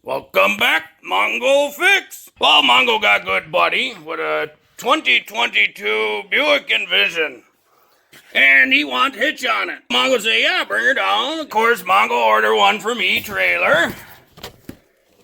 Welcome back, Mongo Fix. Well, Mongo got good buddy with a 2022 Buick Envision. And he wants Hitch on it. Mongo say, yeah, bring her down. Of course, Mongo order one from each trailer.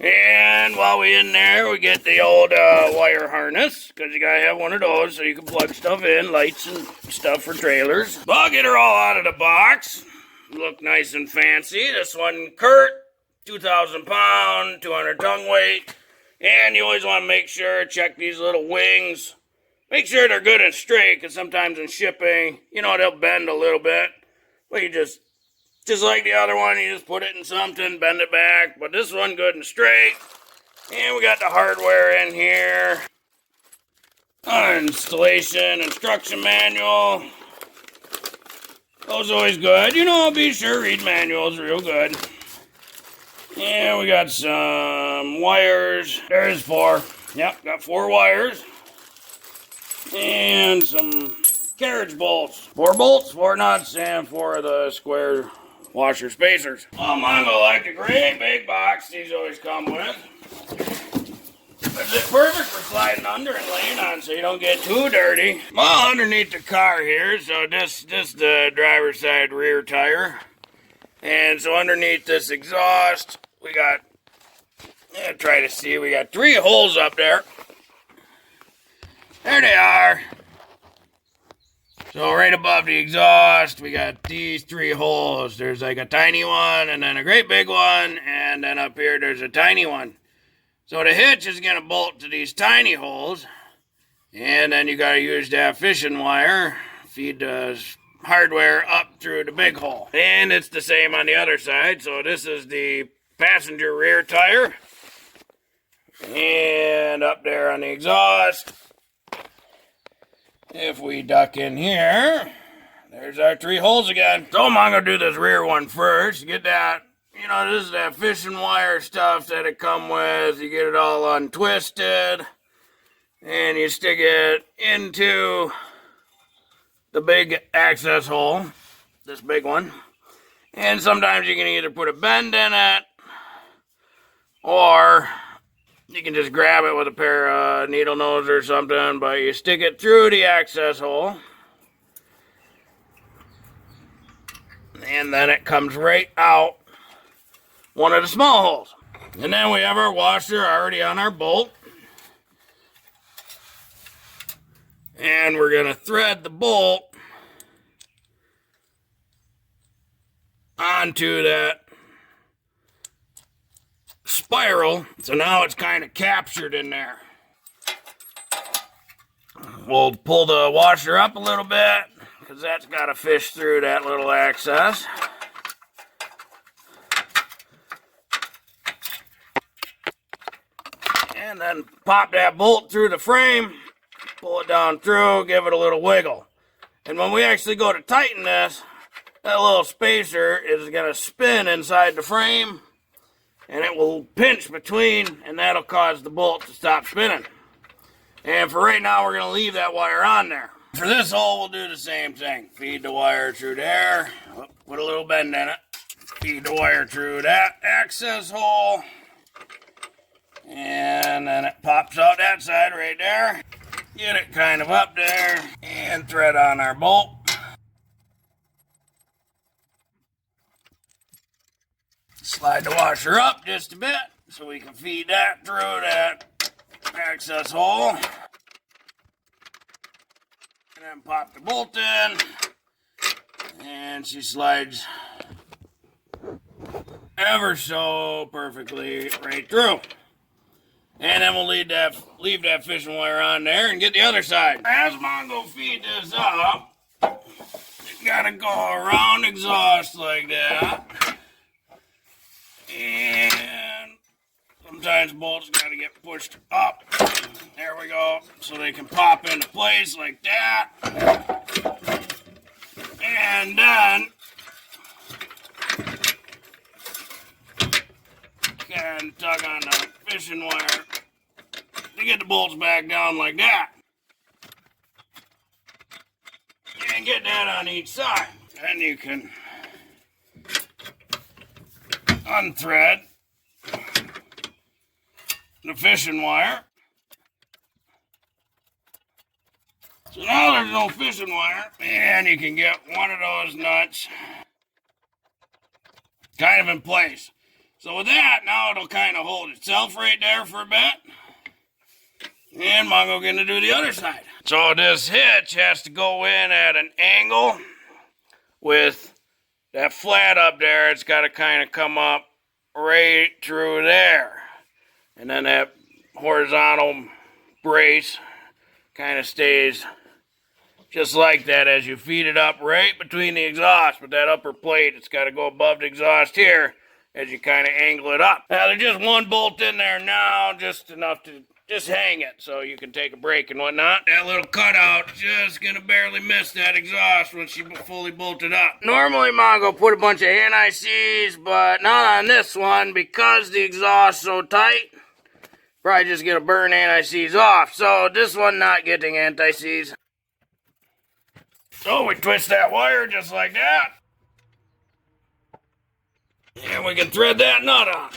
And while we in there, we get the old wire harness, because you gotta have one of those so you can plug stuff in, lights and stuff for trailers. But I'll get her all out of the box. Look nice and fancy. This one, Curt, 2,000 pound, 200 tongue weight. And you always want to make sure, check these little wings. Make sure they're good and straight, because sometimes in shipping, they'll bend a little bit. But you just like the other one, you just put it in something, bend it back. But this one good and straight. And we got the hardware in here. Installation, instruction manual. Those always good. Be sure read manuals real good. And we got some wires. There's 4. Yep, got 4 wires. And some carriage bolts. 4 bolts, 4 nuts, and 4 of the square washer spacers. Well, Mongo like the great big box these always come with. It's perfect for sliding under and laying on so you don't get too dirty. Well, underneath the car here, so this the driver's side rear tire. And so underneath this exhaust, we got, try to see, we got 3 holes up there. There they are. So right above the exhaust, we got these 3 holes. There's like a tiny one, and then a great big one, and then up here there's a tiny one. So the hitch is going to bolt to these tiny holes, and then you got to use that fishing wire, feed the hardware up through the big hole. And it's the same on the other side. So this is the passenger rear tire. And up there on the exhaust, if we duck in here, there's our 3 holes again. So I'm going to do this rear one first. Get that, this is that fishing wire stuff that it come with. You get it all untwisted. And you stick it into the big access hole, this big one. And sometimes you can either put a bend in it, or you can just grab it with a pair of needle nose or something, but you stick it through the access hole. And then it comes right out one of the small holes. And then we have our washer already on our bolt. And we're going to thread the bolt onto that spiral. So now it's kind of captured in there. We'll pull the washer up a little bit, because that's got to fish through that little access. And then pop that bolt through the frame. Pull it down through, give it a little wiggle. And when we actually go to tighten this, that little spacer is going to spin inside the frame, and it will pinch between, and that'll cause the bolt to stop spinning. And for right now, we're going to leave that wire on there. For this hole, we'll do the same thing. Feed the wire through there, put a little bend in it. Feed the wire through that access hole, and then it pops out that side right there. Get it kind of up there, and thread on our bolt. Slide the washer up just a bit so we can feed that through that access hole. And then pop the bolt in, and she slides ever so perfectly right through. And then we'll leave that fishing wire on there and get the other side. As Mongo feed this up, you gotta go around exhaust like that. And sometimes bolts gotta get pushed up. There we go. So they can pop into place like that. And then can tug on the fishing wire to get the bolts back down like that. And get that on each side. Then you can unthread the fishing wire. So now there's no fishing wire, and you can get one of those nuts kind of in place. So with that, now it'll kind of hold itself right there for a bit. And Mongo going to do the other side. So this hitch has to go in at an angle with that flat up there. It's got to kind of come up right through there. And then that horizontal brace kind of stays just like that as you feed it up right between the exhaust. With that upper plate, it's got to go above the exhaust here as you kind of angle it up. Now there's just one bolt in there now, just enough to just hang it so you can take a break and whatnot. That little cutout just gonna barely miss that exhaust when she fully bolted up. Normally Mongo put a bunch of anti-seize, but not on this one because the exhaust's so tight. Probably just gonna burn anti-seize off. So this one not getting anti-seize. So we twist that wire just like that. And we can thread that nut on.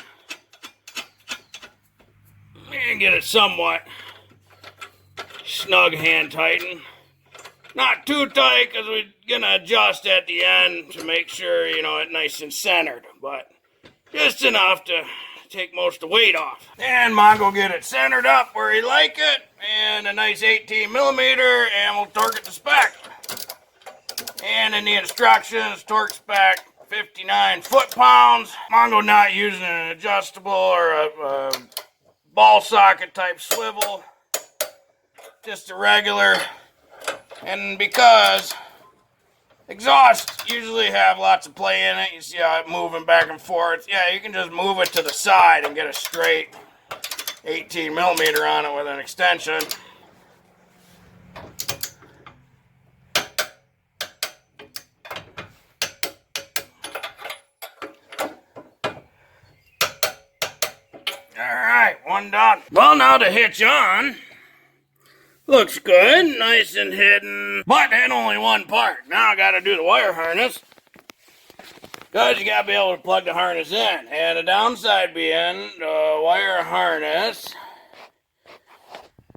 And get it somewhat snug hand tighten. Not too tight because we're gonna adjust at the end to make sure, you know, it's nice and centered. But just enough to take most of the weight off. And Mongo get it centered up where he like it. And a nice 18 millimeter, and we'll torque it to spec. And in the instructions, torque spec 59 foot-pounds. Mongo not using an adjustable or a ball socket type swivel, just a regular. And because exhausts usually have lots of play in it, you see how it's moving back and forth. Yeah, you can just move it to the side and get a straight 18 millimeter on it with an extension. Alright, one done. Well, now the hitch on. Looks good, nice and hidden. But then only one part. Now I gotta do the wire harness. Because you gotta be able to plug the harness in. And the downside being, the wire harness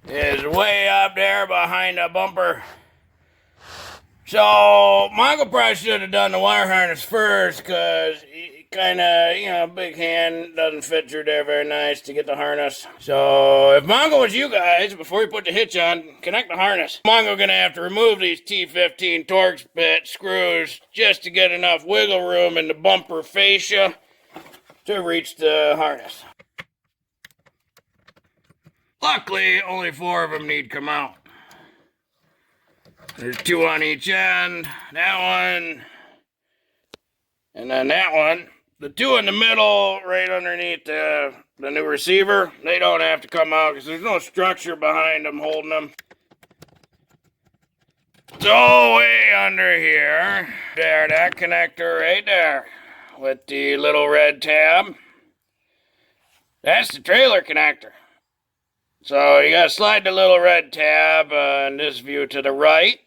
is way up there behind the bumper. So, Mongo probably should have done the wire harness first, because he kind of, you know, big hand doesn't fit through there very nice to get the harness. So, if Mongo was you guys, before you put the hitch on, connect the harness. Mongo gonna have to remove these T15 Torx bit screws just to get enough wiggle room in the bumper fascia to reach the harness. Luckily, only 4 of them need to come out. There's 2 on each end, that one, and then that one. The 2 in the middle, right underneath the new receiver, they don't have to come out because there's no structure behind them holding them. So way under here, there, that connector right there with the little red tab, that's the trailer connector. So you gotta slide the little red tab in this view to the right.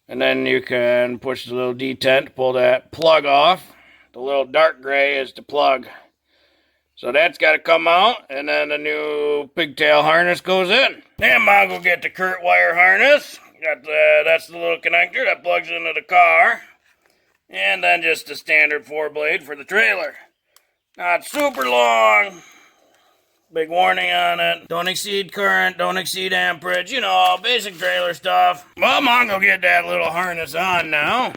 And then you can push the little detent to pull that plug off. The little dark gray is the plug. So that's got to come out, and then the new pigtail harness goes in. And Mongo get the Curt wire harness. That's the little connector that plugs into the car. And then just the standard 4-blade for the trailer. Not super long. Big warning on it. Don't exceed current, don't exceed amperage, you know, basic trailer stuff. Well, Mongo get that little harness on now.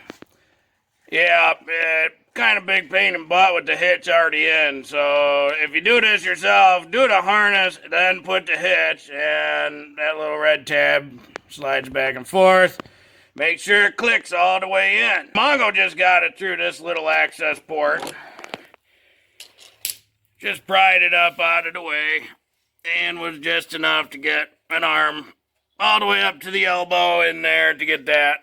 Yeah, kind of big pain in the butt with the hitch already in. So if you do this yourself, do the harness, then put the hitch, and that little red tab slides back and forth. Make sure it clicks all the way in. Mongo just got it through this little access port. Just pried it up out of the way, and was just enough to get an arm all the way up to the elbow in there to get that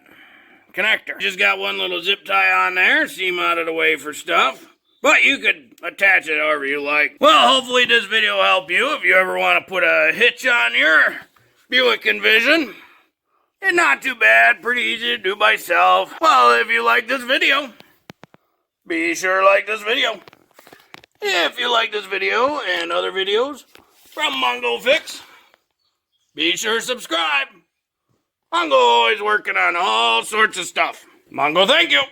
connector. Just got one little zip tie on there, seam out of the way for stuff, but you could attach it however you like. Well, hopefully this video will help you if you ever want to put a hitch on your Buick Envision. It's not too bad, pretty easy to do by yourself. Well, if you like this video, be sure to like this video. If you like this video and other videos from Mongo Fix, be sure to subscribe. Mongo always working on all sorts of stuff. Mongo, thank you.